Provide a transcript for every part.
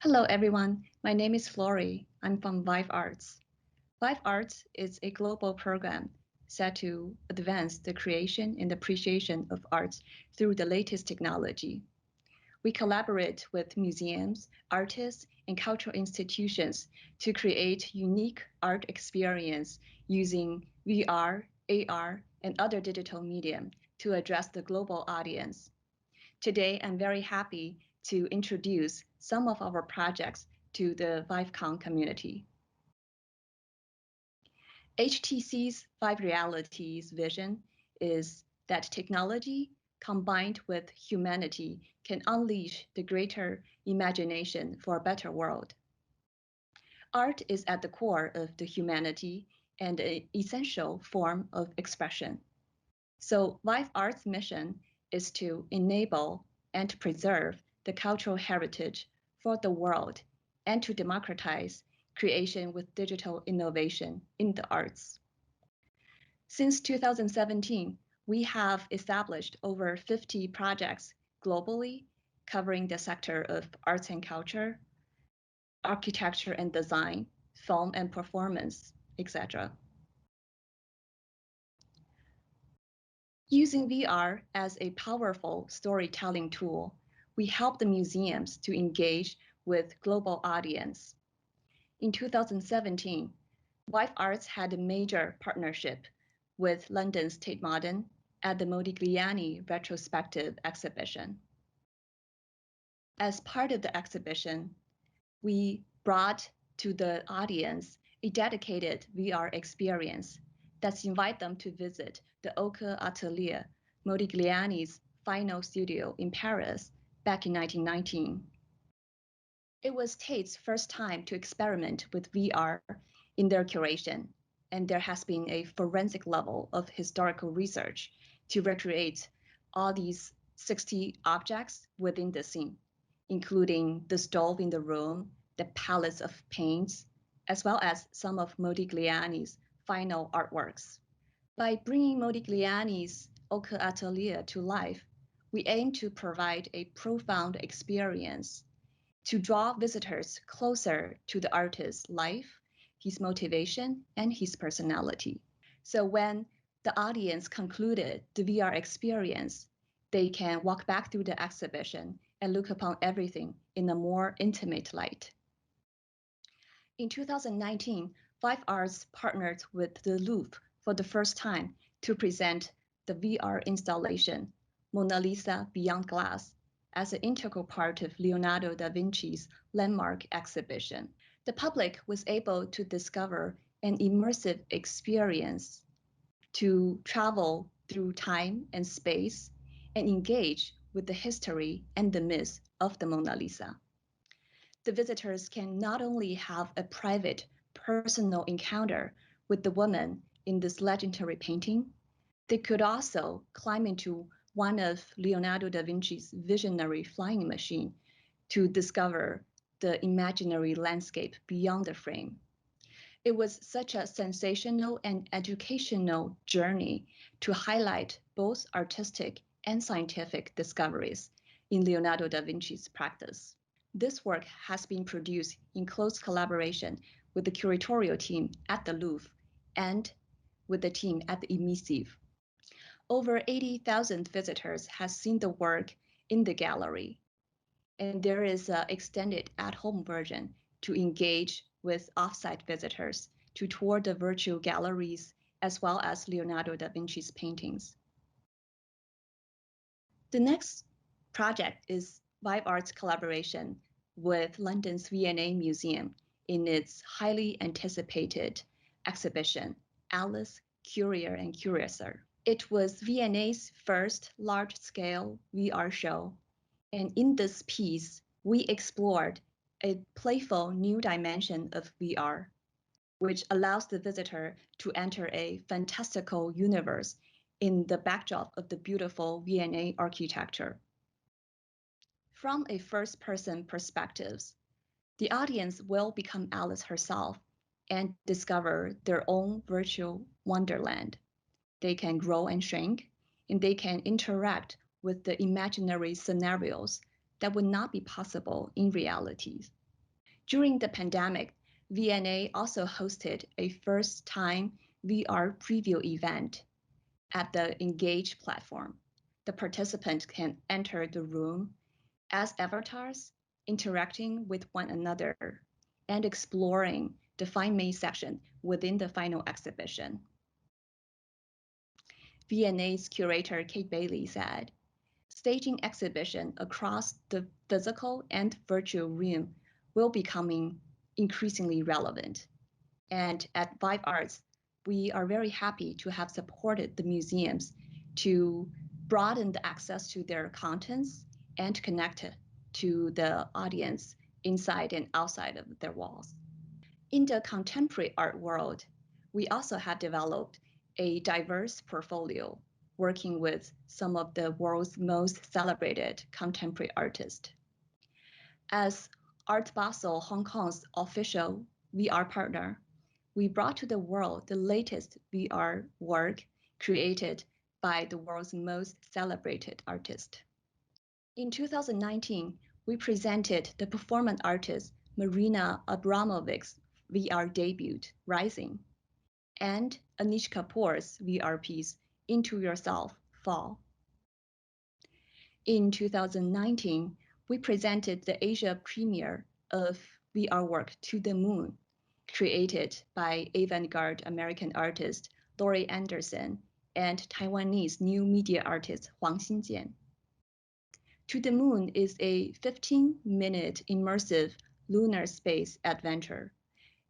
Hello, everyone. My name is Flory. I'm from Vive Arts. Vive Arts is a global program set to advance the creation and appreciation of arts through the latest technology. We collaborate with museums, artists, and cultural institutions to create unique art experience using VR, AR, and other digital medium to address the global audience. Today, I'm very happy to introduce some of our projects to the ViveCon community. HTC's Vive Realities vision is that technology combined with humanity can unleash the greater imagination for a better world. Art is at the core of the humanity and an essential form of expression. So Vive Art's mission is to enable and preserve the cultural heritage for the world and to democratize creation with digital innovation in the arts. Since 2017, we have established over 50 projects globally covering the sector of arts and culture, architecture and design, film and performance, etc. Using VR as a powerful storytelling tool, we help the museums to engage with global audience. In 2017, Vive Arts had a major partnership with London's Tate Modern at the Modigliani retrospective exhibition. As part of the exhibition, we brought to the audience a dedicated VR experience that invites them to visit the Ochre Atelier, Modigliani's final studio in Paris back in 1919. It was Tate's first time to experiment with VR in their curation, and there has been a forensic level of historical research to recreate all these 60 objects within the scene, including the stove in the room, the palettes of paints, as well as some of Modigliani's final artworks. By bringing Modigliani's Ochre Atelier to life, we aim to provide a profound experience to draw visitors closer to the artist's life, his motivation, and his personality. So when the audience concluded the VR experience, they can walk back through the exhibition and look upon everything in a more intimate light. In 2019, Vive Arts partnered with the Louvre for the first time to present the VR installation, Mona Lisa Beyond Glass, as an integral part of Leonardo da Vinci's landmark exhibition. The public was able to discover an immersive experience to travel through time and space and engage with the history and the myths of the Mona Lisa. The visitors can not only have a private, personal encounter with the woman in this legendary painting, they could also climb into one of Leonardo da Vinci's visionary flying machine to discover the imaginary landscape beyond the frame. It was such a sensational and educational journey to highlight both artistic and scientific discoveries in Leonardo da Vinci's practice. This work has been produced in close collaboration with the curatorial team at the Louvre and with the team at the Emissive. Over 80,000 visitors has seen the work in the gallery, and there is an extended at-home version to engage with off-site visitors to tour the virtual galleries as well as Leonardo da Vinci's paintings. The next project is Vive Arts collaboration with London's V&A Museum in its highly anticipated exhibition, Alice, Curier and Curiouser. It was V&A's first large-scale VR show, and in this piece, we explored a playful new dimension of VR, which allows the visitor to enter a fantastical universe in the backdrop of the beautiful V&A architecture. From a first-person perspective, the audience will become Alice herself and discover their own virtual wonderland. They can grow and shrink, and they can interact with the imaginary scenarios that would not be possible in reality. During the pandemic, VNA also hosted a first-time VR preview event at the Engage platform. The participants can enter the room as avatars, interacting with one another, and exploring the Find Me section within the final exhibition. VNA's curator Kate Bailey said, staging exhibition across the physical and virtual realm will becoming increasingly relevant. And at Vive Arts, we are very happy to have supported the museums to broaden the access to their contents and connect to the audience inside and outside of their walls. In the contemporary art world, we also have developed a diverse portfolio working with some of the world's most celebrated contemporary artists. As Art Basel Hong Kong's official VR partner, we brought to the world the latest VR work created by the world's most celebrated artist. In 2019, we presented the performance artist Marina Abramovic's VR debut, Rising, and Anish Kapoor's VR piece, Into Yourself, Fall. In 2019, we presented the Asia premiere of VR work To the Moon, created by avant-garde American artist Laurie Anderson and Taiwanese new media artist Huang Xinjian. To the Moon is a 15-minute immersive lunar space adventure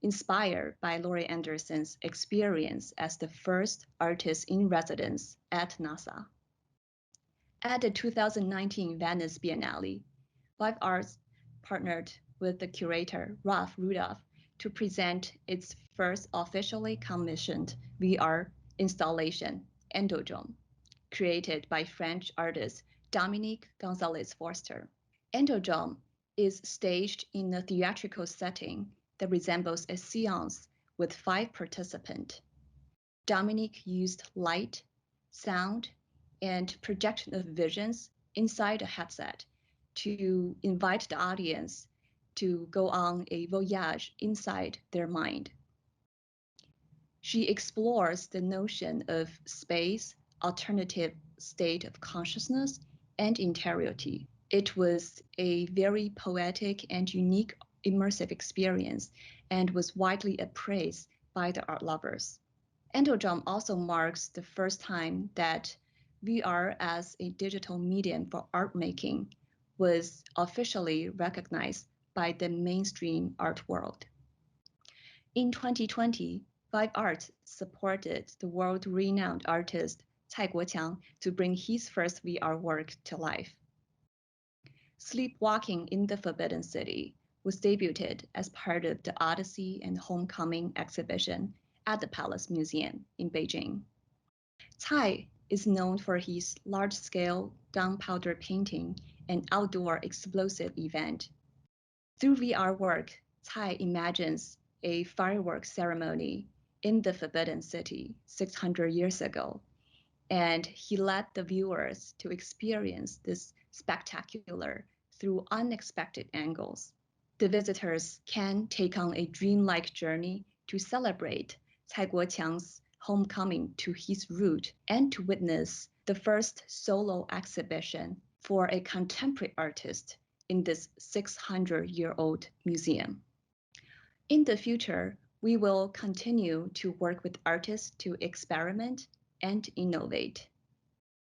inspired by Laurie Anderson's experience as the first artist in residence at NASA. At the 2019 Venice Biennale, Vive Arts partnered with the curator Ralph Rudolph to present its first officially commissioned VR installation, Endodrome, created by French artist Dominique Gonzalez-Forster. Endodrome is staged in a theatrical setting that resembles a seance with 5 participants. Dominique used light, sound, and projection of visions inside a headset to invite the audience to go on a voyage inside their mind. She explores the notion of space, alternative state of consciousness, and interiority. It was a very poetic and unique immersive experience and was widely appraised by the art lovers. Endodrome also marks the first time that VR as a digital medium for art making was officially recognized by the mainstream art world. In 2020, Vive Arts supported the world-renowned artist Cai Guoqiang to bring his first VR work to life. Sleepwalking in the Forbidden City was debuted as part of the Odyssey and Homecoming exhibition at the Palace Museum in Beijing. Cai is known for his large-scale gunpowder painting and outdoor explosive event. Through VR work, Cai imagines a fireworks ceremony in the Forbidden City 600 years ago, and he led the viewers to experience this spectacular through unexpected angles. The visitors can take on a dreamlike journey to celebrate Cai Guoqiang's homecoming to his root and to witness the first solo exhibition for a contemporary artist in this 600-year-old museum. In the future, we will continue to work with artists to experiment and innovate,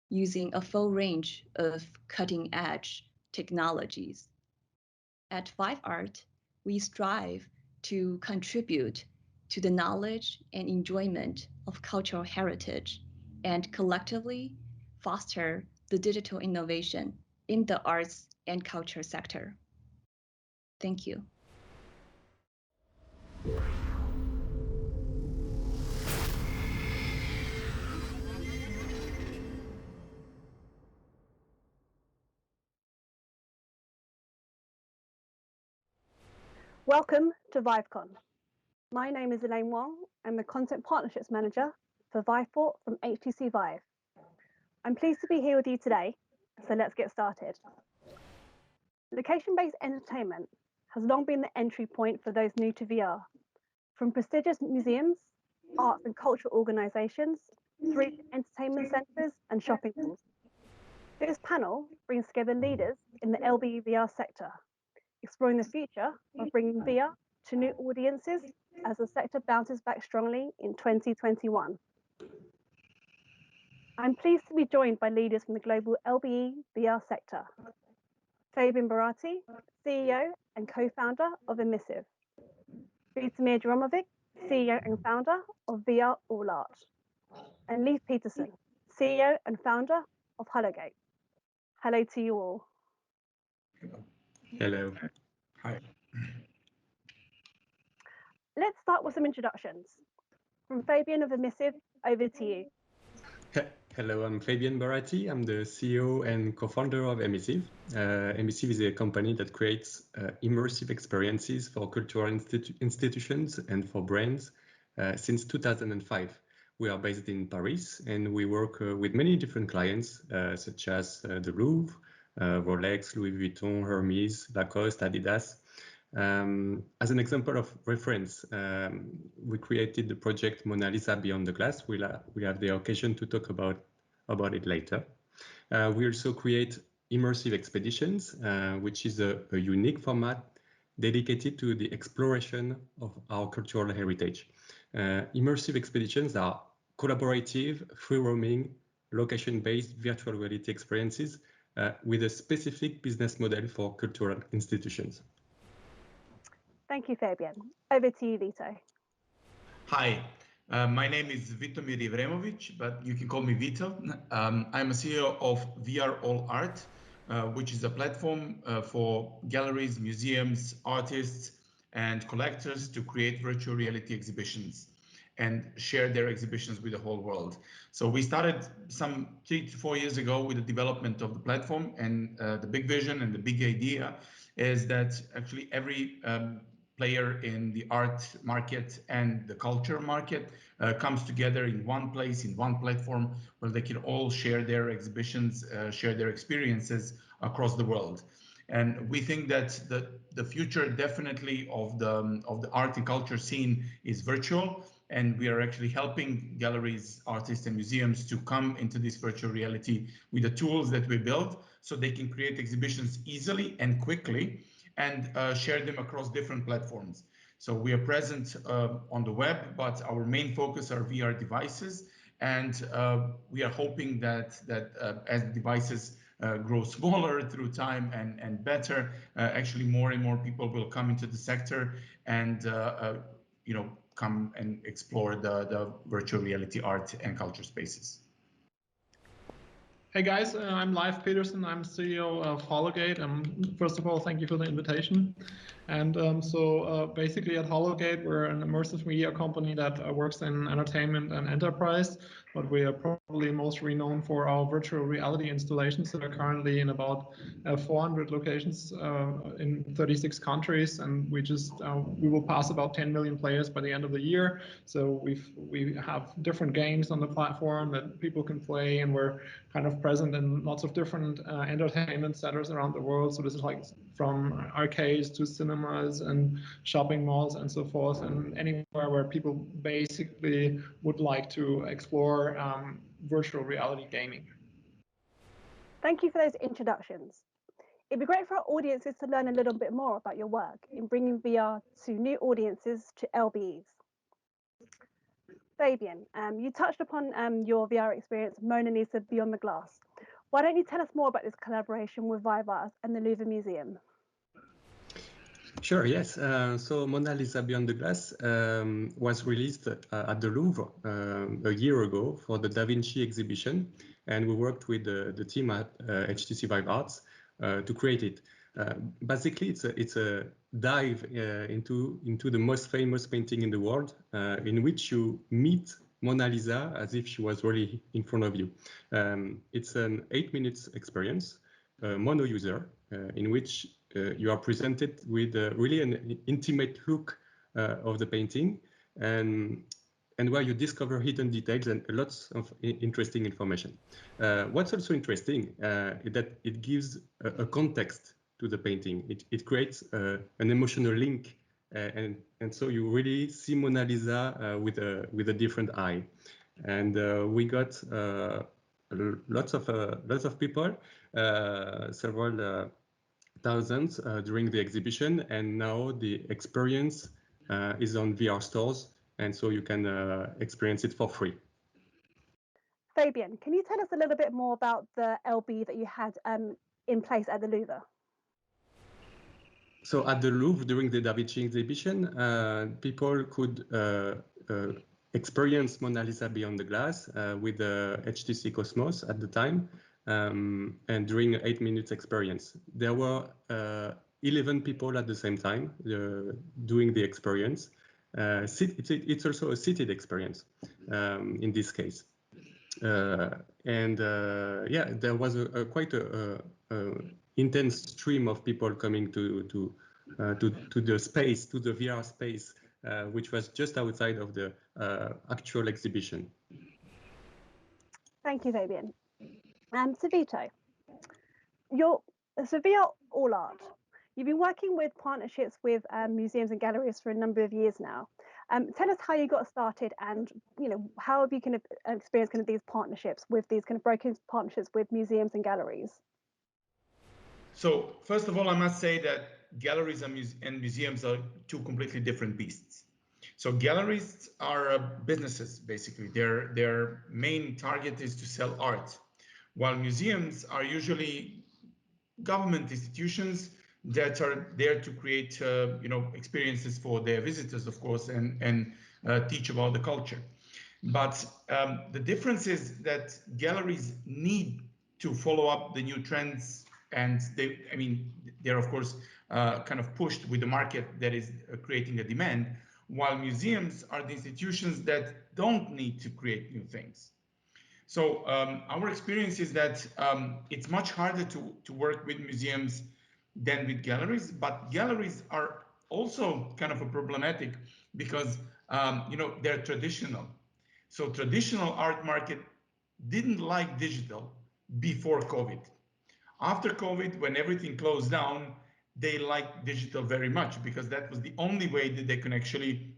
using a full range of cutting-edge technologies. At Vive Art, we strive to contribute to the knowledge and enjoyment of cultural heritage and collectively foster the digital innovation in the arts and culture sector. Thank you. Welcome to ViveCon. My name is Elaine Wong. I'm the Content Partnerships Manager for Viveport from HTC Vive. I'm pleased to be here with you today, so let's get started. Location-based entertainment has long been the entry point for those new to VR, from prestigious museums, arts and cultural organisations, through to entertainment centres and shopping malls. This panel brings together leaders in the LBE VR sector, exploring the future of bringing VR to new audiences as the sector bounces back strongly in 2021. I'm pleased to be joined by leaders from the global LBE VR sector. Fabian Barati, CEO and co-founder of Emissive. Vitamir Dromovic, CEO and founder of VR All Art. And Leif Peterson, CEO and founder of Hollowgate. Hello to you all. Hello. Hi. Let's start with some introductions. From Fabian of Emissive, over to you. Hello, I'm Fabian Barati. I'm the CEO and co-founder of Emissive. Emissive is a company that creates immersive experiences for cultural institutions and for brands since 2005. We are based in Paris and we work with many different clients such as the Louvre, Rolex, Louis Vuitton, Hermes, Lacoste, Adidas. As an example of reference, we created the project Mona Lisa Beyond the Glass. We have the occasion to talk about it later. We also create immersive expeditions, which is a unique format dedicated to the exploration of our cultural heritage. Immersive expeditions are collaborative, free-roaming, location-based virtual reality experiences with a specific business model for cultural institutions. Thank you, Fabian. Over to you, Vito. Hi, my name is Vitomir Ivremovic, but you can call me Vito. I'm a CEO of VR All Art, which is a platform for galleries, museums, artists, and collectors to create virtual reality exhibitions and share their exhibitions with the whole world. So we started some 3 to 4 years ago with the development of the platform, and the big vision and the big idea is that actually every player in the art market and the culture market comes together in one place, in one platform, where they can all share their exhibitions, share their experiences across the world. And we think that the future definitely of the art and culture scene is virtual, and we are actually helping galleries, artists, and museums to come into this virtual reality with the tools that we build, so they can create exhibitions easily and quickly, and share them across different platforms. So we are present on the web, but our main focus are VR devices. And we are hoping that as devices grow smaller through time and better, actually more and more people will come into the sector and come and explore the virtual reality art and culture spaces. Hey guys, I'm Leif Peterson. I'm CEO of Hollowgate. First of all, thank you for the invitation. And basically at Hollowgate, we're an immersive media company that works in entertainment and enterprise, but we are probably most renowned for our virtual reality installations that are currently in about 400 locations in 36 countries, and we will pass about 10 million players by the end of the year. So we have different games on the platform that people can play, and we're kind of present in lots of different entertainment centers around the world. So this is like from arcades to cinemas and shopping malls and so forth, and anywhere where people basically would like to explore virtual reality gaming. Thank you for those introductions. It'd be great for our audiences to learn a little bit more about your work in bringing VR to new audiences to LBEs. Fabian, you touched upon your VR experience, Mona Lisa Beyond the Glass. Why don't you tell us more about this collaboration with Vive and the Louvre Museum? Sure, yes. So Mona Lisa Beyond the Glass was released at the Louvre a year ago for the Da Vinci exhibition, and we worked with the team at HTC Vive Arts to create it. Basically, it's a dive into the most famous painting in the world, in which you meet Mona Lisa as if she was really in front of you. It's an 8 minutes experience, mono user, in which you are presented with really an intimate look of the painting, and where you discover hidden details and lots of interesting information. What's also interesting is that it gives a context the painting. It creates an emotional link, and so you really see Mona Lisa with a different eye. And we got lots of people, several thousands during the exhibition, and now the experience is on VR stores, and so you can experience it for free. Fabian, can you tell us a little bit more about the LB that you had in place at the Louvre? So at the Louvre, during the Da Vinci exhibition, people could experience Mona Lisa beyond the glass with the HTC Cosmos at the time, and during an 8 minutes experience. There were 11 people at the same time doing the experience. It's also a seated experience in this case. Yeah, there was quite a intense stream of people coming to the space, to the VR space, which was just outside of the actual exhibition. Thank you, Fabian. So Vito, so VR All Art, you've been working with partnerships with museums and galleries for a number of years now. Tell us how you got started, and how have you kind of experienced kind of these partnerships with these kind of broken partnerships with museums and galleries? So first of all, I must say that galleries and museums are two completely different beasts. So galleries are businesses, basically. Their main target is to sell art, while museums are usually government institutions that are there to create experiences for their visitors, of course, and teach about the culture. But the difference is that galleries need to follow up the new trends, and they're of course kind of pushed with the market that is creating a demand, while museums are the institutions that don't need to create new things. So our experience is that it's much harder to work with museums than with galleries, but galleries are also kind of a problematic because they're traditional. So traditional art market didn't like digital before COVID. After COVID, when everything closed down, they liked digital very much because that was the only way that they can actually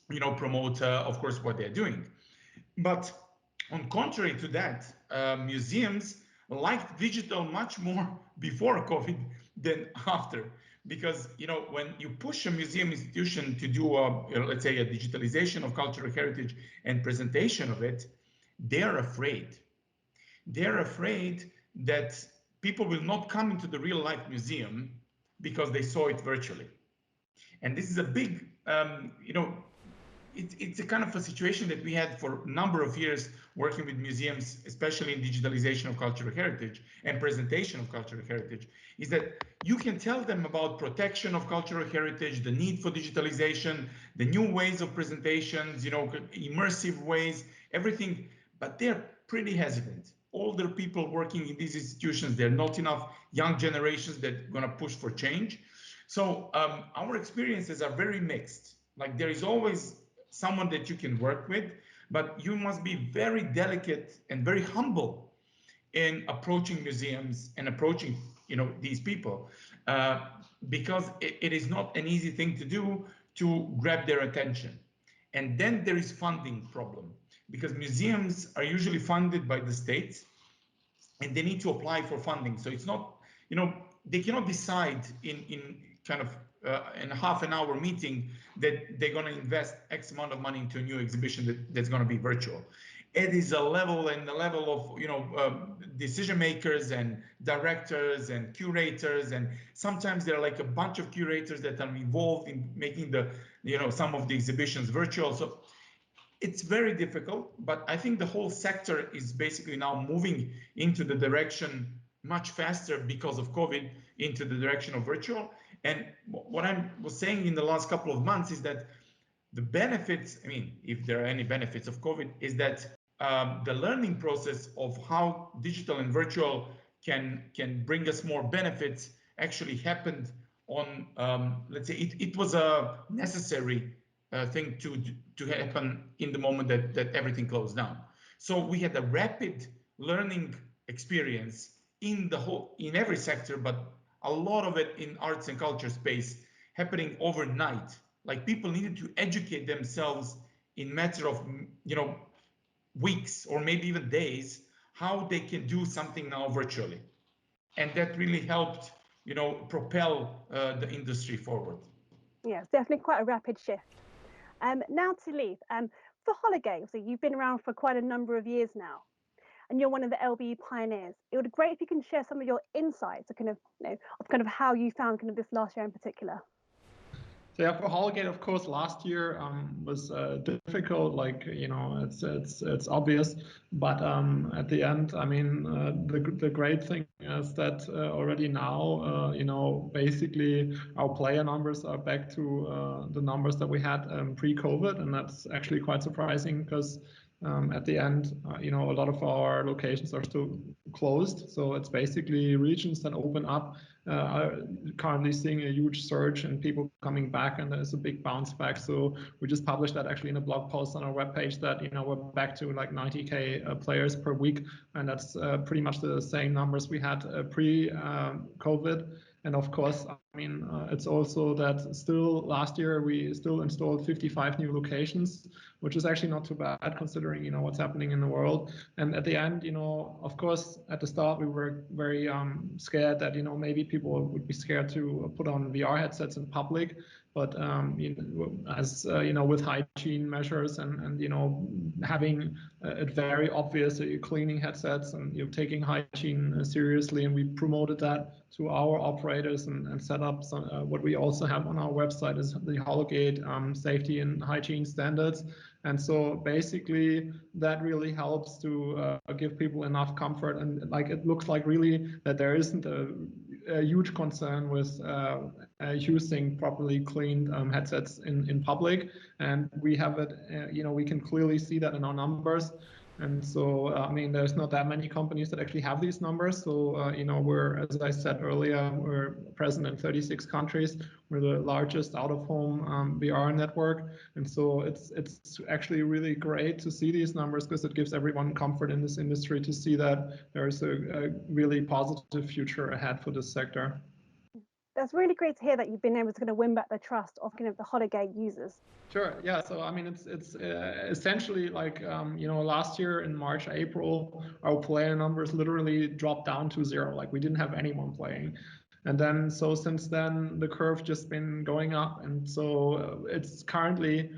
promote, of course, what they're doing. But on contrary to that, museums liked digital much more before COVID than after, because when you push a museum institution to do let's say a digitalization of cultural heritage and presentation of it, they're afraid. They're afraid that people will not come into the real life museum because they saw it virtually. And this is a big it's a kind of a situation that we had for a number of years working with museums, especially in digitalization of cultural heritage and presentation of cultural heritage, is that you can tell them about protection of cultural heritage, the need for digitalization, the new ways of presentations, immersive ways, everything, but they're pretty hesitant. Older people working in these institutions, there are not enough young generations that are going to push for change. So our experiences are very mixed. Like there is always someone that you can work with, but you must be very delicate and very humble in approaching museums and approaching these people, because it is not an easy thing to do to grab their attention. And then there is funding problem, because museums are usually funded by the states and they need to apply for funding. So it's not, they cannot decide in kind of in a half an hour meeting that they're going to invest X amount of money into a new exhibition that's going to be virtual. It is a level and the level of decision makers and directors and curators, and sometimes there are like a bunch of curators that are involved in making the some of the exhibitions virtual. So it's very difficult, but I think the whole sector is basically now moving into the direction much faster because of COVID, into the direction of virtual. And what I was saying in the last couple of months is that the benefits, I mean, if there are any benefits of COVID, is that the learning process of how digital and virtual can bring us more benefits actually happened on, let's say, it was a necessary thing to happen in the moment that everything closed down. So we had a rapid learning experience in every sector, but a lot of it in arts and culture space happening overnight. Like people needed to educate themselves in matter of weeks or maybe even days how they can do something now virtually, and that really helped propel the industry forward. Yeah, it's definitely quite a rapid shift. Now to leave. For Hologate, so you've been around for quite a number of years now, and you're one of the LBE pioneers. It would be great if you can share some of your insights, of kind of how you found kind of this last year in particular. So yeah, for Hologate, of course, last year was difficult. Like it's obvious, but at the end, I mean, the great thing is that already now, basically our player numbers are back to the numbers that we had pre-COVID, and that's actually quite surprising because at the end, a lot of our locations are still closed. So it's basically regions that open up are currently seeing a huge surge and people coming back, and there's a big bounce back. So we just published that actually in a blog post on our webpage that we're back to like 90K players per week, and that's pretty much the same numbers we had pre-COVID. And of course, I mean, it's also that still last year we still installed 55 new locations, which is actually not too bad considering what's happening in the world. And at the end, of course, at the start we were very scared that maybe people would be scared to put on VR headsets in public. But as with hygiene measures and having it very obvious that you're cleaning headsets and you're taking hygiene seriously, and we promoted that to our operators and set up some, what we also have on our website is the Hologate safety and hygiene standards. And so basically that really helps to give people enough comfort, and like it looks like really that there isn't a huge concern with using properly cleaned headsets in public, and we have it. We can clearly see that in our numbers. And so, I mean, there's not that many companies that actually have these numbers. So, we're, as I said earlier, we're present in 36 countries. We're the largest out-of-home VR network. And so it's actually really great to see these numbers because it gives everyone comfort in this industry to see that there is a really positive future ahead for this sector. That's really great to hear that you've been able to kind of win back the trust of kind of the Hologate users. Sure. Yeah. So I mean, it's essentially like last year in March, April, our player numbers literally dropped down to 0. Like we didn't have anyone playing, and then so since then the curve just been going up, and so it's currently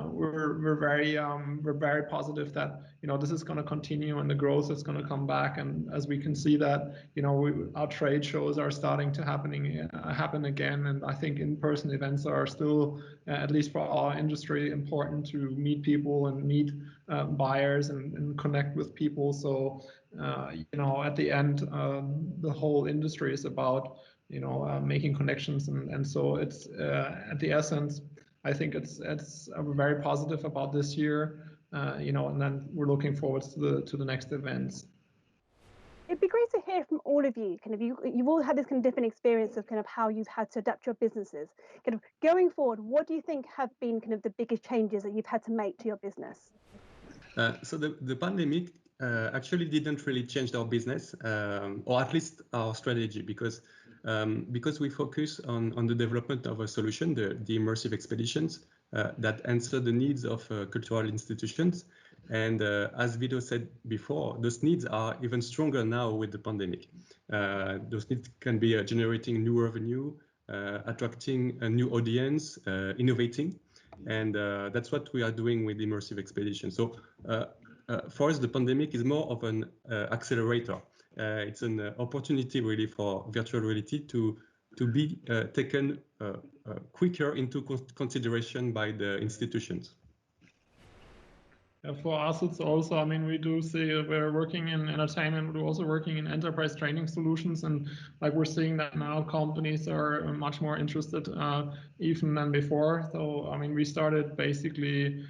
we're very positive that this is going to continue and the growth is going to come back. And as we can see that our trade shows are starting to happen again, and I think in-person events are still at least for our industry important to meet people and meet buyers and connect with people. So at the end the whole industry is about making connections, and so it's at the essence I think it's very positive about this year, and then we're looking forward to the next events. It'd be great to hear from all of you. Kind of you've all had this kind of different experience of kind of how you've had to adapt your businesses. Kind of going forward, what do you think have been kind of the biggest changes that you've had to make to your business? So the pandemic actually didn't really change our business, or at least our strategy, because we focus on the development of a solution, the immersive expeditions that answer the needs of cultural institutions. And as Vito said before, those needs are even stronger now with the pandemic. Those needs can be generating new revenue, attracting a new audience, innovating. And that's what we are doing with immersive expedition. So for us, the pandemic is more of an accelerator. It's an opportunity really for virtual reality to be taken quicker into consideration by the institutions. For us, it's also, I mean, we do see we're working in entertainment, but we're also working in enterprise training solutions. And like we're seeing that now companies are much more interested even than before. So, I mean, we started basically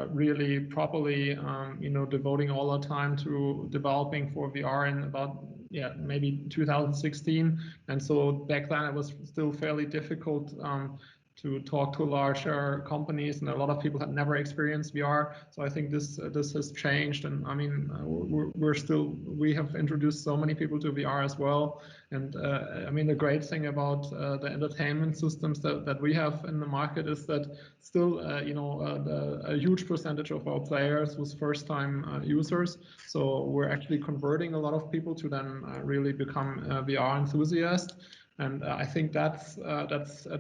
really properly, devoting all our time to developing for VR in about, maybe 2016. And so back then it was still fairly difficult to talk to larger companies, and a lot of people had never experienced VR. So I think this has changed, and I mean we have introduced so many people to VR as well. And I mean the great thing about the entertainment systems that we have in the market is that still a huge percentage of our players was first-time users. So we're actually converting a lot of people to then really become VR enthusiasts. And I think that's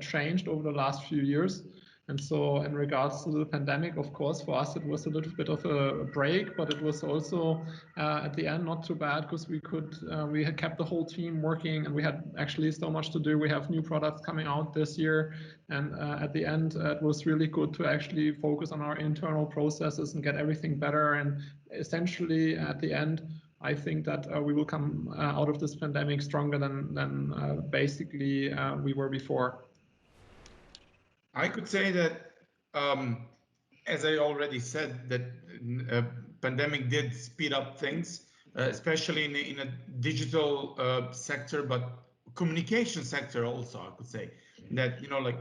changed over the last few years. And so in regards to the pandemic, of course, for us, it was a little bit of a break, but it was also at the end not too bad because we had kept the whole team working, and we had actually so much to do. We have new products coming out this year. And at the end, it was really good to actually focus on our internal processes and get everything better. And essentially at the end, I think that we will come out of this pandemic stronger than basically we were before. I could say that, as I already said, that pandemic did speed up things, especially in a digital sector, but communication sector also. I could say that like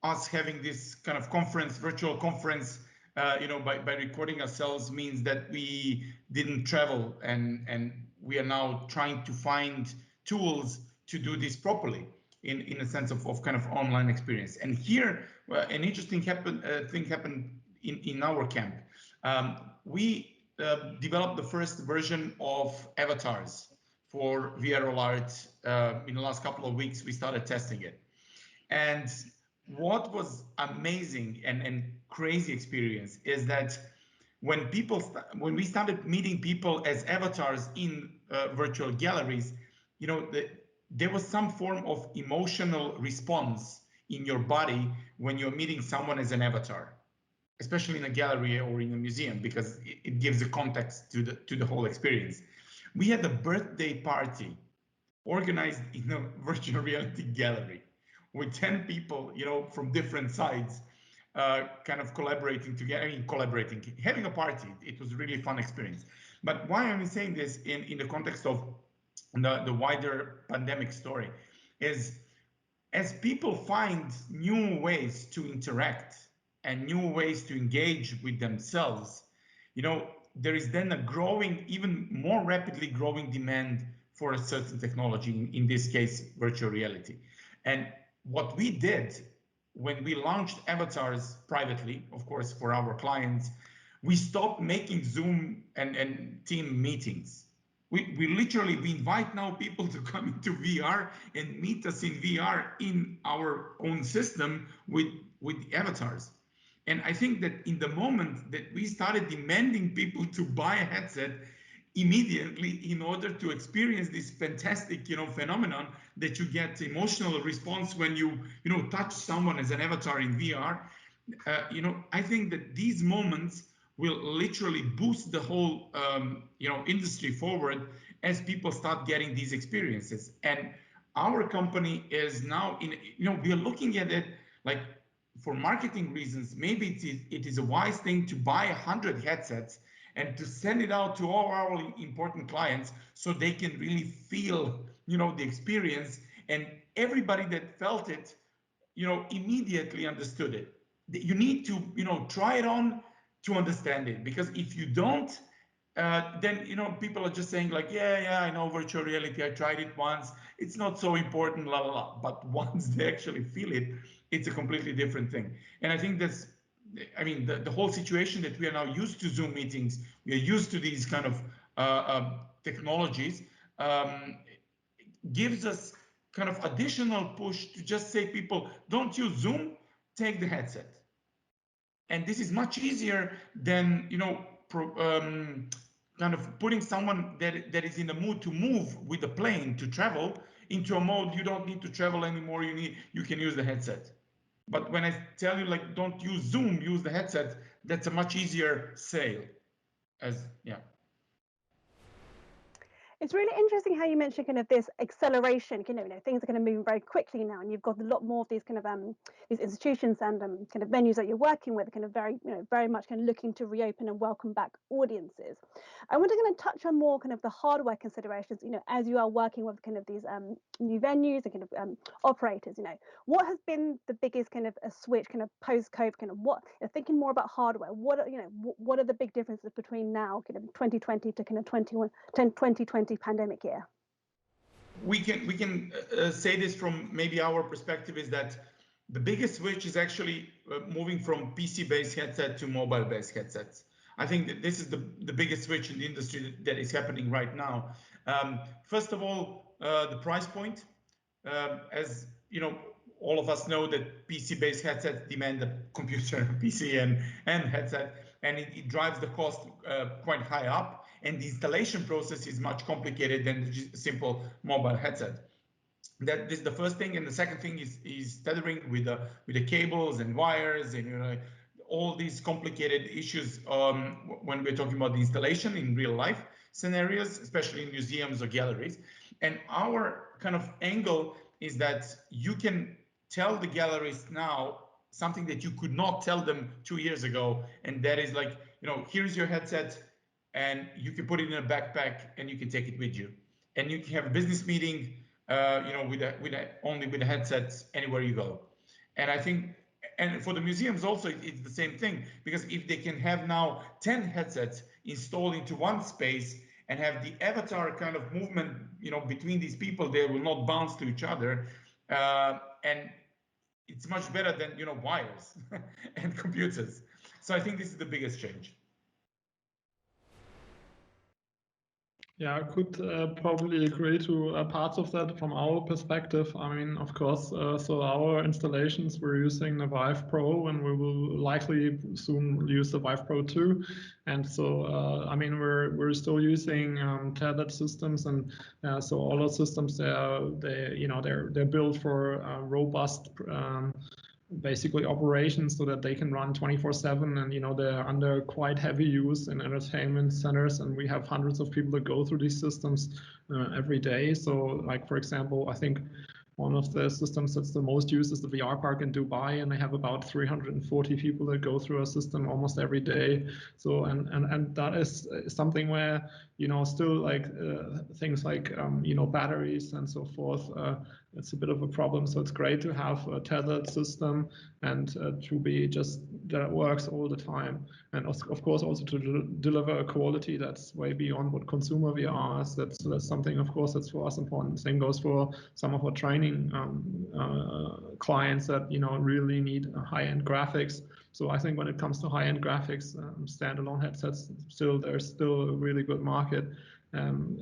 us having this kind of virtual conference, by recording ourselves means that we didn't travel, and we are now trying to find tools to do this properly in a sense of kind of online experience. And here, an interesting thing happened in our camp. We developed the first version of avatars for VR Art. In the last couple of weeks, we started testing it. And what was amazing and crazy experience is that when we started meeting people as avatars in virtual galleries, there was some form of emotional response in your body when you're meeting someone as an avatar, especially in a gallery or in a museum, because it gives a context to the whole experience. We had a birthday party organized in a virtual reality gallery with 10 people, from different sides, kind of collaborating together. Having a party. It was really a fun experience. But why am I saying this in the context of the wider pandemic story is, as people find new ways to interact and new ways to engage with themselves, there is then a growing, even more rapidly growing demand for a certain technology, in this case, virtual reality. And what we did when we launched avatars privately, of course, for our clients, we stopped making Zoom and team meetings. We literally invite now people to come into VR and meet us in VR in our own system with avatars. And I think that in the moment that we started demanding people to buy a headset immediately in order to experience this fantastic, phenomenon that you get emotional response when you touch someone as an avatar in VR, I think that these moments will literally boost the whole, industry forward as people start getting these experiences. And our company is now we are looking at it like, for marketing reasons, maybe it is a wise thing to buy 100 headsets and to send it out to all our important clients so they can really feel, the experience. And everybody that felt it, immediately understood it. You need to, try it on to understand it, because if you don't, then people are just saying like, yeah, I know virtual reality, I tried it once, it's not so important, la la la. But once they actually feel it, it's a completely different thing. And I think that's, the whole situation that we are now used to Zoom meetings, we are used to these kind of technologies, gives us kind of additional push to just say, people, don't use Zoom, take the headset. And this is much easier than kind of putting someone that is in the mood to move with the plane, to travel, into a mode you don't need to travel anymore. You can use the headset. But when I tell you, like, don't use Zoom, use the headset, that's a much easier sale. It's really interesting how you mentioned kind of this acceleration. Things are going to move very quickly now, and you've got a lot more of these kind of these institutions and kind of venues that you're working with, kind of very much kind of looking to reopen and welcome back audiences. I want to kind of touch on more kind of the hardware considerations. As you are working with kind of these new venues and kind of operators. What has been the biggest kind of a switch kind of post-COVID? Kind of what thinking more about hardware. What are the big differences between now, kind of 2020 to kind of 2020 pandemic year? We can say this from maybe our perspective is that the biggest switch is actually moving from PC-based headset to mobile-based headsets. I think that this is the biggest switch in the industry that is happening right now. First of all, the price point. As you know, all of us know that PC-based headsets demand a computer, PC, and headset, and it drives the cost quite high up. And the installation process is much complicated than a simple mobile headset. That is the first thing, and the second thing is tethering with the cables and wires and all these complicated issues when we're talking about the installation in real life scenarios, especially in museums or galleries. And our kind of angle is that you can tell the galleries now something that you could not tell them 2 years ago, and that is like, here's your headset, and you can put it in a backpack and you can take it with you, and you can have a business meeting, only with a headset anywhere you go. And I think, and for the museums also, it's the same thing, because if they can have now 10 headsets installed into one space and have the avatar kind of movement, between these people, they will not bounce to each other, and it's much better than wires and computers. So I think this is the biggest change. Yeah, I could probably agree to parts of that from our perspective. I mean, of course, so our installations, we're using the Vive Pro, and we will likely soon use the Vive Pro 2. And so, I mean, we're still using tethered systems, and so all our systems, they're built for robust basically operations so that they can run 24/7, and they're under quite heavy use in entertainment centers, and we have hundreds of people that go through these systems every day. So like, for example, I think one of the systems that's the most used is the VR park in Dubai, and they have about 340 people that go through our system almost every day. So and that is something where still like things like batteries and so forth, it's a bit of a problem. So it's great to have a tethered system and to be just that it works all the time, and of course also to deliver a quality that's way beyond what consumer VR is. That's something, of course, that's for us important. Same goes for some of our training clients that really need high-end graphics. So I think when it comes to high-end graphics, standalone headsets, there's still a really good market,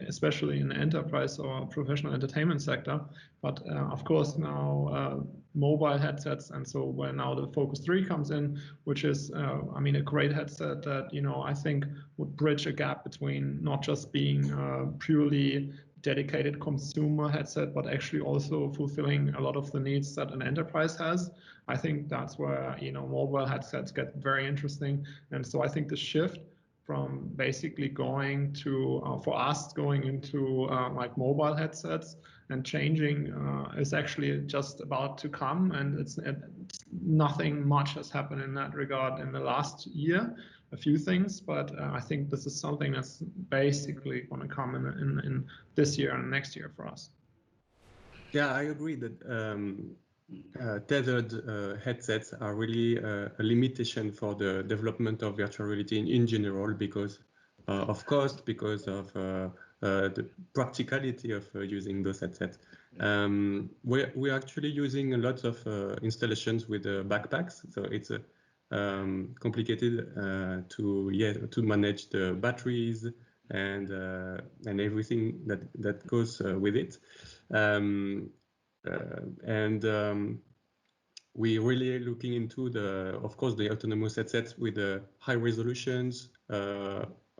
especially in the enterprise or professional entertainment sector. But of course now mobile headsets, and so where now the Focus 3 comes in, which is I mean, a great headset that I think would bridge a gap between not just being purely dedicated consumer headset, but actually also fulfilling a lot of the needs that an enterprise has. I think that's where mobile headsets get very interesting. And so I think the shift from basically going to for us going into like mobile headsets and changing is actually just about to come, and it's nothing much has happened in that regard in the last year. A few things, but I think this is something that's basically going to come in this year and next year for us. Yeah, I agree that tethered headsets are really a limitation for the development of virtual reality in general, because of cost, because of the practicality of using those headsets. We're actually using a lot of installations with backpacks, so it's complicated to manage the batteries and everything that goes with it. We're really looking into of course, the autonomous headsets with the high resolutions,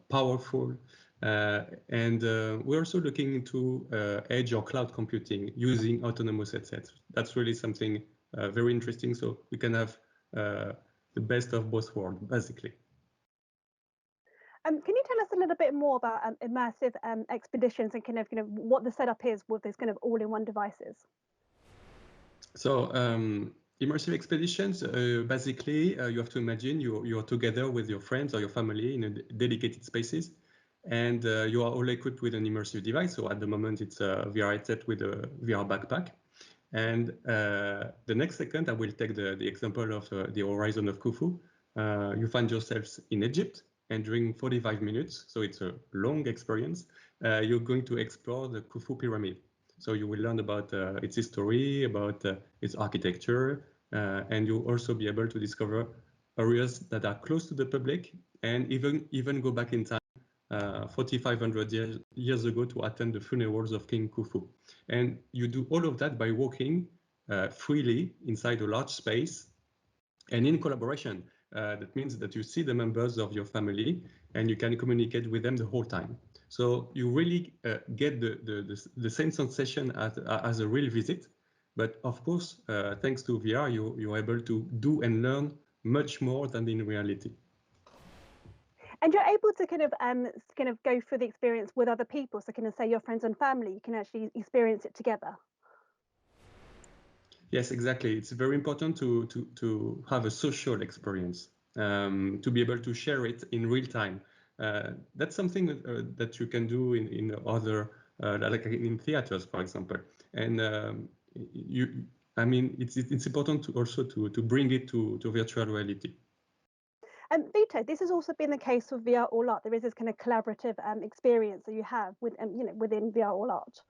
powerful, and we're also looking into edge or cloud computing using autonomous headsets. That's really something very interesting. So we can have the best of both worlds, basically. Can you tell us a little bit more about immersive expeditions and kind of what the setup is with these kind of all-in-one devices? So immersive expeditions, basically, you have to imagine you're together with your friends or your family in dedicated spaces, and you are all equipped with an immersive device. So at the moment, it's a VR headset with a VR backpack. And the next second, I will take the example of the horizon of Khufu. You find yourselves in Egypt, and during 45 minutes, so it's a long experience, you're going to explore the Khufu pyramid. So you will learn about its history, about its architecture, and you'll also be able to discover areas that are close to the public, and even go back in time 4,500 years ago to attend the funerals of King Khufu. And you do all of that by walking freely inside a large space and in collaboration. That means that you see the members of your family and you can communicate with them the whole time. So you really get the same sensation as a real visit. But of course, thanks to VR, you're able to do and learn much more than in reality. And you're able to kind of go through the experience with other people. So kind of say your friends and family, you can actually experience it together. Yes, exactly. It's very important to have a social experience, to be able to share it in real time. That's something that you can do in other, like in theaters, for example. And it's important to also to bring it to virtual reality. Vito, this has also been the case with VR All Art. There is this kind of collaborative experience that you have with, within VR All Art.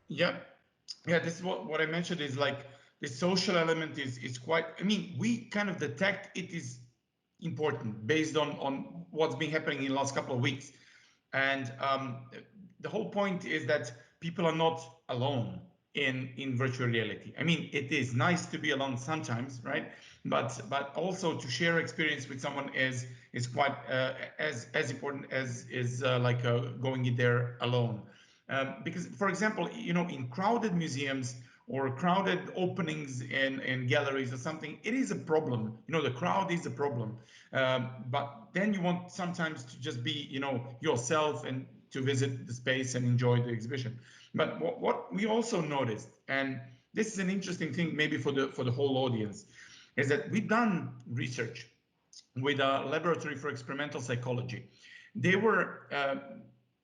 Yeah, this is what I mentioned is like the social element is quite, I mean, we kind of detect it is important based on what's been happening in the last couple of weeks. And the whole point is that people are not alone in virtual reality. I mean, it is nice to be alone sometimes, right? But also to share experience with someone is quite as important as going in there alone. Because, for example, in crowded museums or crowded openings in galleries or something, it is a problem. The crowd is a problem. But then you want sometimes to just be, yourself and to visit the space and enjoy the exhibition. But what we also noticed, and this is an interesting thing maybe for the whole audience, is that we've done research with a laboratory for experimental psychology. They were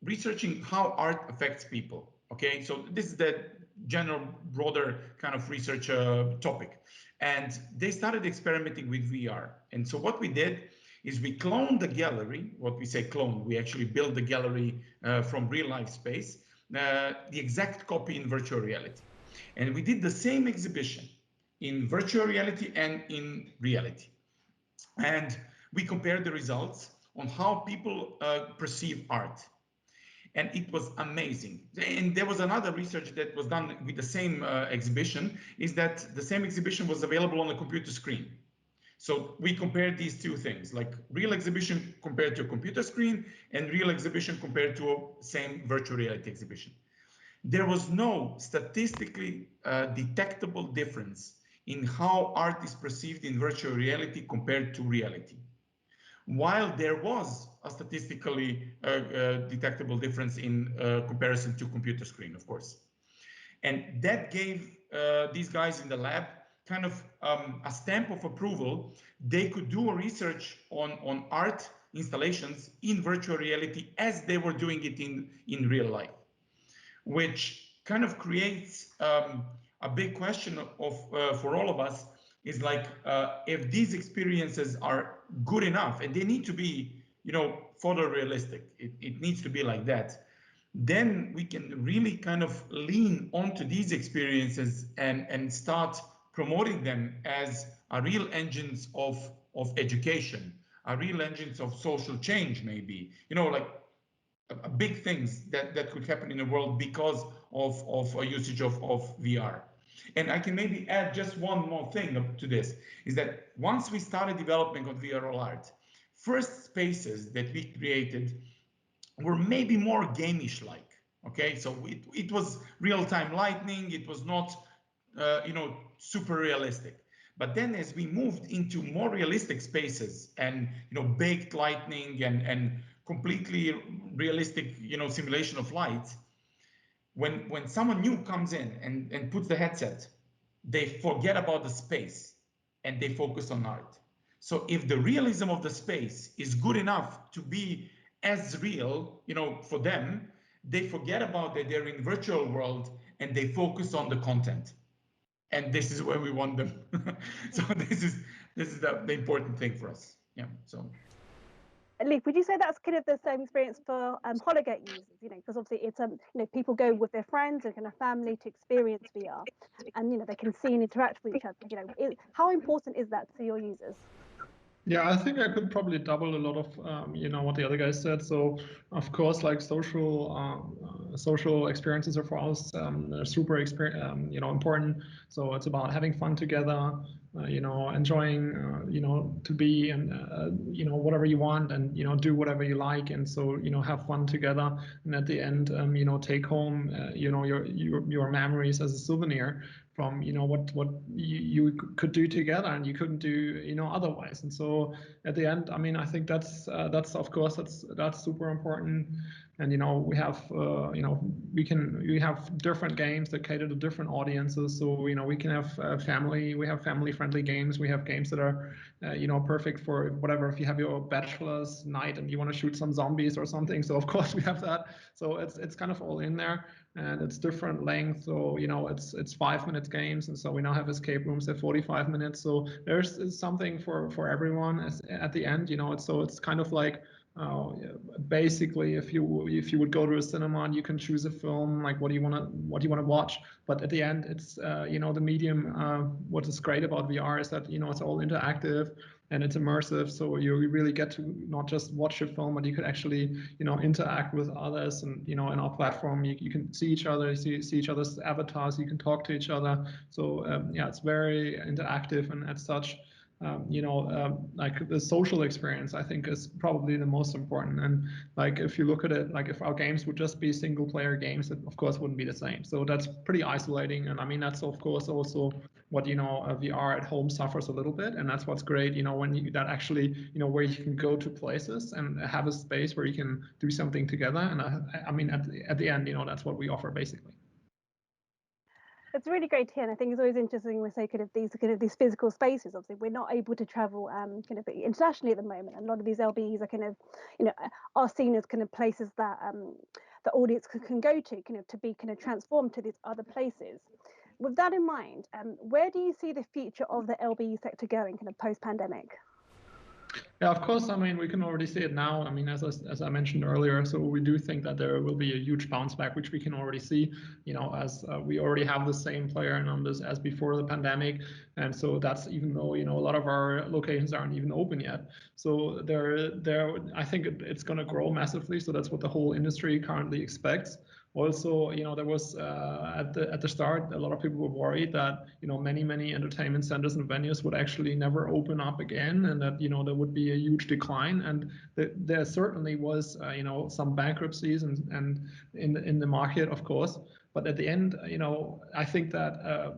researching how art affects people. Okay, so this is the general broader kind of research topic. And they started experimenting with VR. And so what we did is we cloned the gallery. What we say clone, we actually built the gallery from real life space, the exact copy in virtual reality. And we did the same exhibition in virtual reality and in reality. And we compared the results on how people perceive art. And it was amazing. And there was another research that was done with the same exhibition, is that the same exhibition was available on a computer screen. So we compared these two things, like real exhibition compared to a computer screen and real exhibition compared to a same virtual reality exhibition. There was no statistically detectable difference in how art is perceived in virtual reality compared to reality, while there was a statistically detectable difference in comparison to computer screen, of course. And that gave these guys in the lab kind of a stamp of approval. They could do a research on art installations in virtual reality as they were doing it in real life, which kind of creates a big question for all of us, is like, if these experiences are good enough, and they need to be, photorealistic, it needs to be like that, then we can really kind of lean onto these experiences and start promoting them as a real engines of education, a real engines of social change, maybe, like big things that could happen in the world because of a usage of VR. And I can maybe add just one more thing to this, is that once we started developing of VR art, first spaces that we created were maybe more gamish like. Okay, so it was real-time lightning, it was not super realistic. But then as we moved into more realistic spaces and baked lightning and completely realistic simulation of light, when someone new comes in and puts the headset, they forget about the space and they focus on art. So if the realism of the space is good enough to be as real, for them, they forget about that they're in virtual world and they focus on the content. And this is where we want them. So this is the important thing for us. Yeah. So. Leaf, would you say that's kind of the same experience for Hologate users? Because obviously it's people go with their friends and kind of family to experience VR, and they can see and interact with each other. How important is that to your users? Yeah, I think I could probably double a lot of what the other guys said. So of course, like social experiences are for us super important. So it's about having fun together, enjoying to be and whatever you want and do whatever you like, and so have fun together, and at the end take home your memories as a souvenir from what you could do together and you couldn't do otherwise. And so at the end, I mean, I think that's of course that's super important. And we have we have different games that cater to different audiences. So we can have family friendly games. We have games that are perfect for whatever, if you have your bachelor's night and you want to shoot some zombies or something. So of course we have that. So it's kind of all in there, and it's different length. So it's 5 minutes games, and so we now have escape rooms at 45 minutes. So there's something for everyone at the end. It's kind of like basically if you would go to a cinema and you can choose a film, like what do you want to watch, but at the end it's the medium. What is great about VR is that it's all interactive and it's immersive, so you really get to not just watch a film, but you could actually interact with others. And in our platform you can see each other, see each other's avatars, you can talk to each other. So yeah, it's very interactive, and as such like the social experience, I think, is probably the most important. And like if you look at it, like if our games would just be single player games, it of course wouldn't be the same. So that's pretty isolating. And I mean, that's of course also what VR at home suffers a little bit. And that's what's great, when that actually where you can go to places and have a space where you can do something together. And I mean at the end, that's what we offer basically. It's really great to hear, and I think it's always interesting we say kind of these physical spaces. Obviously, we're not able to travel kind of internationally at the moment, and a lot of these LBEs are kind of are seen as kind of places that the audience can go to kind of to be kind of transformed to these other places. With that in mind, where do you see the future of the LBE sector going kind of post-pandemic? Yeah, of course. I mean, we can already see it now. I mean, as I mentioned earlier, so we do think that there will be a huge bounce back, which we can already see, as we already have the same player numbers as before the pandemic. And so that's even though, a lot of our locations aren't even open yet. So I think it's going to grow massively. So that's what the whole industry currently expects. Also, there was at the start, a lot of people were worried that many entertainment centers and venues would actually never open up again, and that there would be a huge decline. And there certainly was some bankruptcies and in the market, of course. But at the end, I think that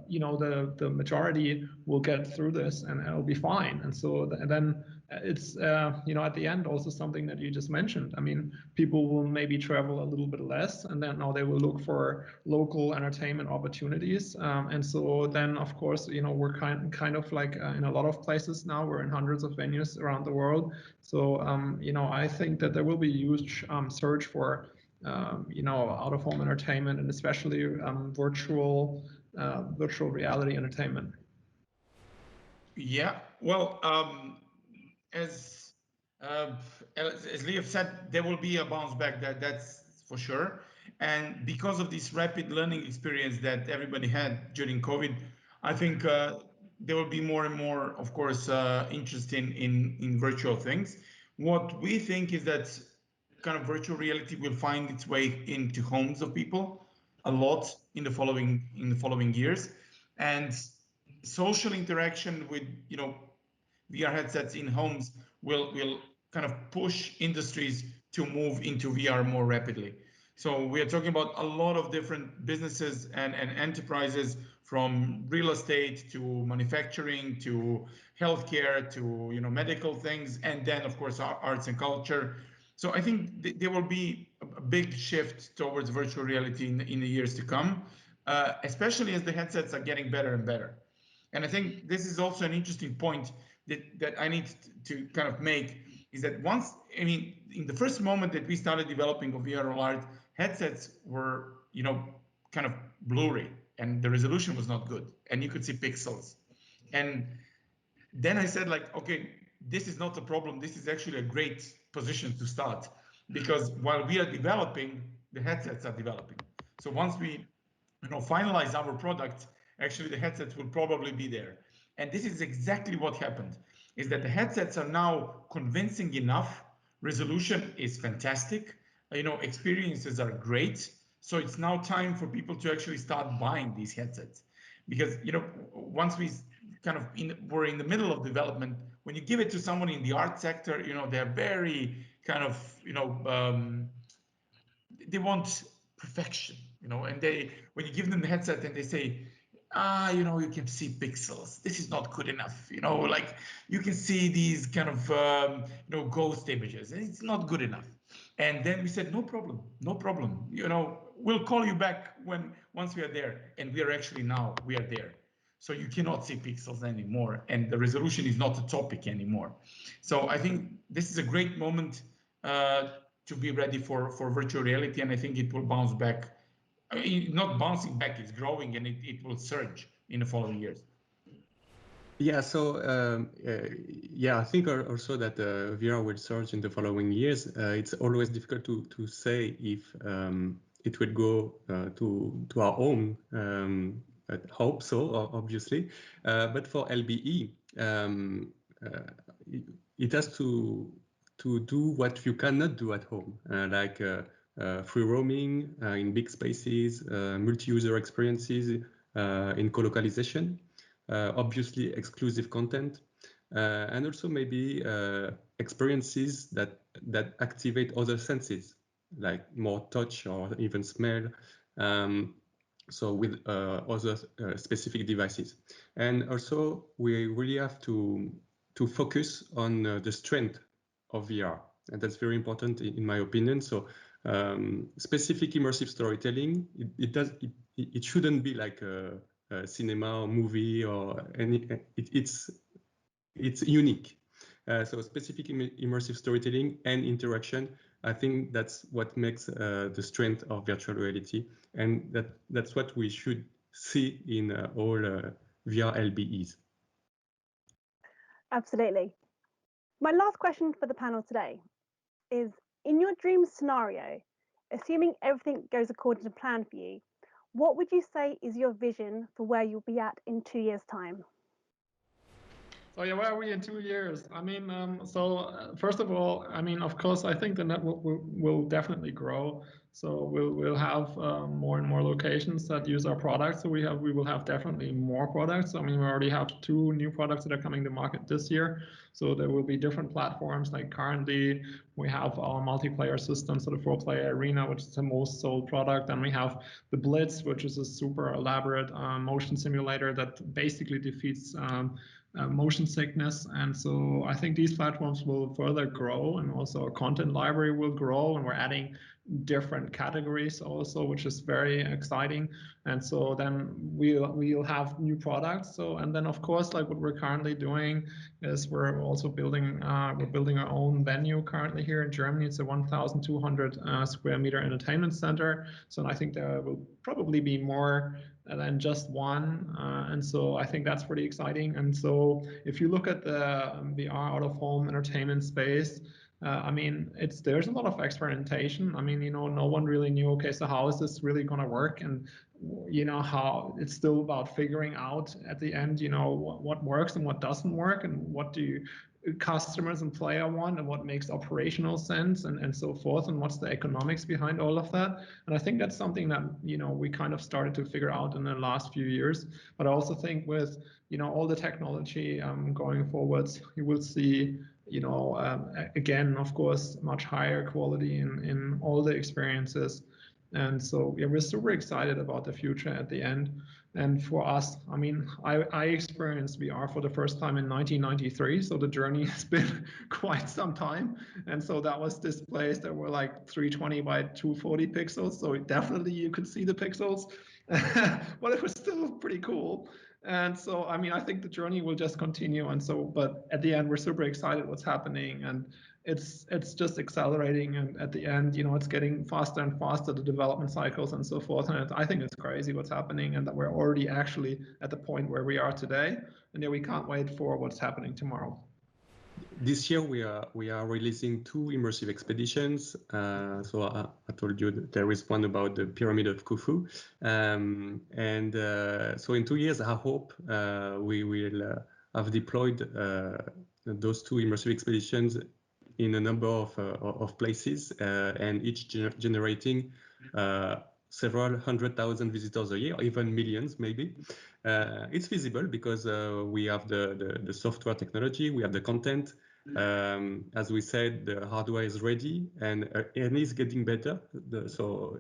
the majority will get through this and it'll be fine. And so then it's at the end also something that you just mentioned. I mean, people will maybe travel a little bit less, and then now they will look for local entertainment opportunities. And so then, of course, we're kind of like in a lot of places now. We're in hundreds of venues around the world. So I think that there will be a huge surge for out of home entertainment, and especially virtual reality entertainment. Yeah, well, as Leah said, there will be a bounce back. That's for sure. And because of this rapid learning experience that everybody had during COVID, I think there will be more and more, of course, interest in virtual things. What we think is that kind of virtual reality will find its way into homes of people a lot in the following years, and social interaction with VR headsets in homes will kind of push industries to move into VR more rapidly. So we are talking about a lot of different businesses and enterprises from real estate to manufacturing to healthcare to medical things, and then of course arts and culture. So I think there will be a big shift towards virtual reality in the years to come, especially as the headsets are getting better and better. And I think this is also an interesting point that I need to kind of make, is that once, I mean, in the first moment that we started developing of VR art, headsets were, kind of blurry and the resolution was not good and you could see pixels. And then I said, like, okay, this is not a problem. This is actually a great position to start, because while we are developing, the headsets are developing. So once we finalize our product, actually the headsets will probably be there. And this is exactly what happened, is that the headsets are now convincing enough. Resolution is fantastic. Experiences are great. So it's now time for people to actually start buying these headsets. Because, once we kind of were in the middle of development, when you give it to someone in the art sector, they're very kind of, they want perfection, and when you give them the headset and they say, you can see pixels, this is not good enough, like you can see these kind of, ghost images, and it's not good enough. And then we said, no problem, no problem, we'll call you back once we are there. And we are actually now, we are there. So you cannot see pixels anymore, and the resolution is not a topic anymore. So I think this is a great moment to be ready for virtual reality, and I think it will bounce back. I mean, not bouncing back, it's growing, and it will surge in the following years. Yeah, so I think also that VR will surge in the following years. It's always difficult to say if it will go to our home. I hope so, obviously. But for LBE, it has to do what you cannot do at home, like free roaming in big spaces, multi-user experiences in co-localization. Obviously exclusive content, and also maybe experiences that activate other senses, like more touch or even smell, so with other specific devices. And also we really have to focus on the strength of VR, and that's very important in my opinion. So specific immersive storytelling, it shouldn't be like a cinema or movie or any. It's unique. So specific immersive storytelling and interaction, I think that's what makes the strength of virtual reality, and that's what we should see in all VR LBEs. Absolutely. My last question for the panel today is, in your dream scenario, assuming everything goes according to plan for you, what would you say is your vision for where you'll be at in 2 years' time? So yeah, where are we in 2 years? I mean, first of all, I mean, of course, I think the network will definitely grow. So we'll have more and more locations that use our products. So we will have definitely more products. I mean, we already have 2 new products that are coming to market this year. So there will be different platforms. Like currently, we have our multiplayer system, so the 4-player arena, which is the most sold product, and we have the Blitz, which is a super elaborate motion simulator that basically defeats motion sickness. And so I think these platforms will further grow, and also our content library will grow, and we're adding different categories also, which is very exciting. And so then we'll have new products. So, and then of course, like what we're currently doing is we're also building our own venue currently here in Germany. It's a 1,200 square meter entertainment center. So I think there will probably be more than just one, and so I think that's pretty exciting. And so if you look at the VR out of home entertainment space, I mean, there's a lot of experimentation. I mean, no one really knew, okay, so how is this really going to work? And how it's still about figuring out at the end, what works and what doesn't work, and what do customers and player want, and what makes operational sense, and so forth, and what's the economics behind all of that. And I think that's something that we kind of started to figure out in the last few years. But I also think with all the technology going forwards, you will see again, of course, much higher quality in all the experiences. And so yeah, we're super excited about the future at the end. And for us, I mean, I experienced VR for the first time in 1993, so the journey has been quite some time. And so that was displays that were like 320 by 240 pixels, so definitely you could see the pixels, but it was still pretty cool. And so, I mean, I think the journey will just continue. And so, but at the end, we're super excited what's happening, and it's just accelerating. And at the end, you know, it's getting faster and faster, the development cycles and so forth. And I think it's crazy what's happening, and that we're already actually at the point where we are today, and we can't wait for what's happening tomorrow. This year we are releasing 2 immersive expeditions. So I told you that there is one about the Pyramid of Khufu, so in 2 years I hope we will have deployed those 2 immersive expeditions in a number of places, and each generating several 100,000 visitors a year, or even millions maybe. It's feasible because we have the software technology, we have the content. As we said, the hardware is ready, and it's getting better. So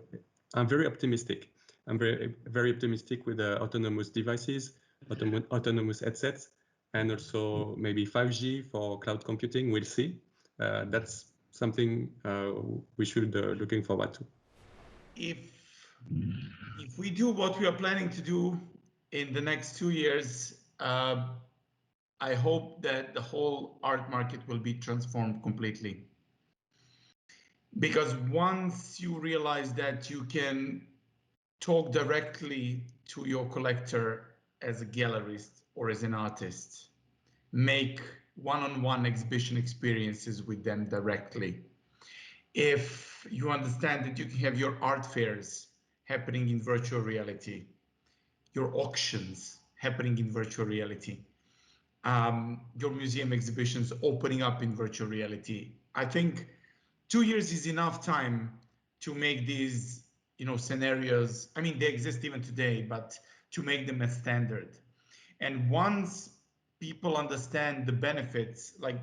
I'm very optimistic. I'm very optimistic with the autonomous devices, autonomous headsets, and also maybe 5G for cloud computing. We'll see. That's something we should looking forward to. If we do what we are planning to do in the next 2 years, I hope that the whole art market will be transformed completely. Because once you realize that you can talk directly to your collector as a gallerist or as an artist, make one-on-one exhibition experiences with them directly. If you understand that you can have your art fairs happening in virtual reality, your auctions happening in virtual reality, your museum exhibitions opening up in virtual reality, I think 2 years is enough time to make these, you know, scenarios. I mean, they exist even today, but to make them a standard. And once people understand the benefits, like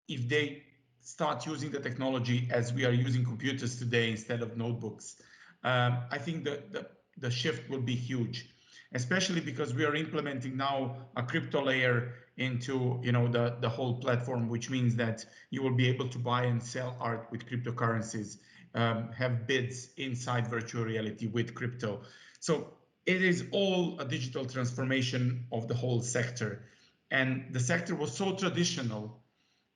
if they start using the technology as we are using computers today instead of notebooks, I think that the shift will be huge, especially because we are implementing now a crypto layer into, you know, the whole platform, which means that you will be able to buy and sell art with cryptocurrencies, have bids inside virtual reality with crypto. So it is all a digital transformation of the whole sector. And the sector was so traditional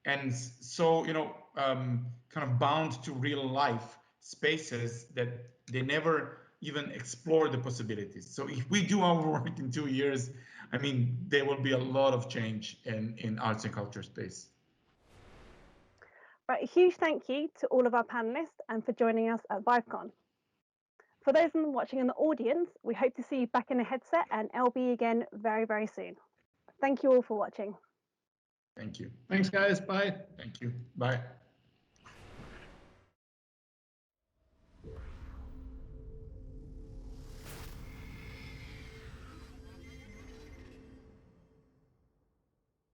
and so, you know, kind of bound to real life spaces that they never even explore the possibilities. So if we do our work in 2 years, I mean, there will be a lot of change in arts and culture space. Right, a huge thank you to all of our panelists and for joining us at ViveCon. For those watching in the audience, we hope to see you back in a headset and LBE again very, very soon. Thank you all for watching. Thank you. Thanks, guys. Bye. Thank you. Bye.